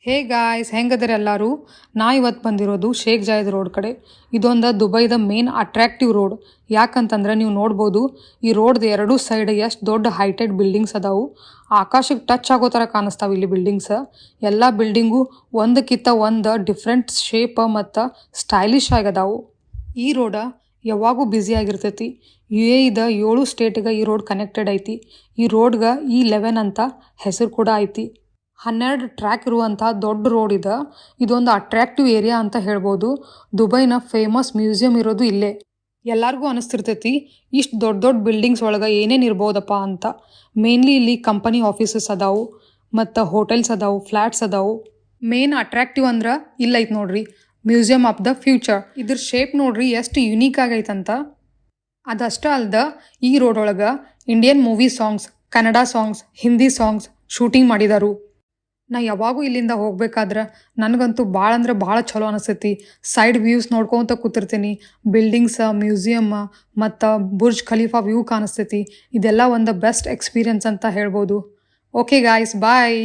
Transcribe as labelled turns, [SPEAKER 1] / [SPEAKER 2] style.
[SPEAKER 1] Hey guys, ಹೆಂಗದರ ಎಲ್ಲರೂ. ನಾ ಇವತ್ತು ಬಂದಿರೋದು ಶೇಖ್ ಜಾಯದ್ ರೋಡ್ ಕಡೆ. ಇದೊಂದು ದುಬೈದ ಮೇನ್ ಅಟ್ರಾಕ್ಟಿವ್ ರೋಡ್. ಯಾಕಂತಂದ್ರೆ ನೀವು ನೋಡ್ಬೋದು ಈ ರೋಡ್ದ ಎರಡೂ ಸೈಡ್ ಎಷ್ಟು ದೊಡ್ಡ ಹೈಟೆಡ್ ಬಿಲ್ಡಿಂಗ್ಸ್ ಅದಾವು. ಆಕಾಶಕ್ಕೆ ಟಚ್ ಆಗೋ ಥರ ಕಾಣಿಸ್ತಾವೆ ಇಲ್ಲಿ ಬಿಲ್ಡಿಂಗ್ಸ್. ಎಲ್ಲ ಬಿಲ್ಡಿಂಗು ಒಂದಕ್ಕಿಂತ ಒಂದು ಡಿಫ್ರೆಂಟ್ ಶೇಪ್ ಮತ್ತು ಸ್ಟೈಲಿಶ್ ಆಗದಾವು. ಈ ರೋಡ ಯಾವಾಗೂ ಬ್ಯುಸಿ ಆಗಿರ್ತೈತಿ. UAEದ 7 ಸ್ಟೇಟ್ಗೆ ಈ ರೋಡ್ ಕನೆಕ್ಟೆಡ್ ಐತಿ. ಈ ರೋಡ್ಗೆ E11 ಅಂತ ಹೆಸರು ಕೂಡ ಐತಿ. 12 ಟ್ರ್ಯಾಕ್ ಇರುವಂಥ ದೊಡ್ಡ ರೋಡ್ ಇದೆ. ಇದೊಂದು ಅಟ್ರಾಕ್ಟಿವ್ ಏರಿಯಾ ಅಂತ ಹೇಳ್ಬೋದು. ದುಬೈನ ಫೇಮಸ್ ಮ್ಯೂಸಿಯಂ ಇರೋದು ಇಲ್ಲೇ. ಎಲ್ಲರಿಗೂ ಅನಿಸ್ತಿರ್ತೈತಿ ಇಷ್ಟು ದೊಡ್ಡ ದೊಡ್ಡ ಬಿಲ್ಡಿಂಗ್ಸ್ ಒಳಗೆ ಏನೇನು ಇರ್ಬೋದಪ್ಪ ಅಂತ. ಮೇನ್ಲಿ ಇಲ್ಲಿ ಕಂಪನಿ ಆಫೀಸಸ್ ಅದಾವು ಮತ್ತು ಹೋಟೆಲ್ಸ್ ಅದಾವು, ಫ್ಲ್ಯಾಟ್ಸ್ ಅದಾವು. ಮೇನ್ ಅಟ್ರಾಕ್ಟಿವ್ ಅಂದ್ರೆ ಇಲ್ಲೈತೆ ನೋಡ್ರಿ, ಮ್ಯೂಸಿಯಂ ಆಫ್ ದ ಫ್ಯೂಚರ್. ಇದ್ರ ಶೇಪ್ ನೋಡ್ರಿ ಎಷ್ಟು ಯುನೀಕ್ ಆಗೈತಂತ. ಅದಷ್ಟೇ ಅಲ್ದ ಈ ರೋಡ್ ಒಳಗೆ Indian movie songs, Kannada songs, Hindi songs shooting ಮಾಡಿದಾರು. ನಾ ಯಾವಾಗೂ ಇಲ್ಲಿಂದ ಹೋಗ್ಬೇಕಾದ್ರೆ ನನಗಂತೂ ಭಾಳ ಅಂದ್ರೆ ಭಾಳ ಚಲೋ ಅನಿಸ್ತೈತಿ. ಸೈಡ್ ವ್ಯೂಸ್ ನೋಡ್ಕೊತ ಕೂತಿರ್ತೀನಿ. ಬಿಲ್ಡಿಂಗ್ಸ್, ಮ್ಯೂಸಿಯಮ್ ಮತ್ತು ಬುರ್ಜ್ ಖಲೀಫಾ ವ್ಯೂ ಕಾಣಿಸ್ತೈತಿ. ಇದೆಲ್ಲ ಒಂದು ಬೆಸ್ಟ್ ಎಕ್ಸ್ಪೀರಿಯನ್ಸ್ ಅಂತ ಹೇಳ್ಬೋದು. ಓಕೆ ಗಾಯ್ಸ್, ಬಾಯ್.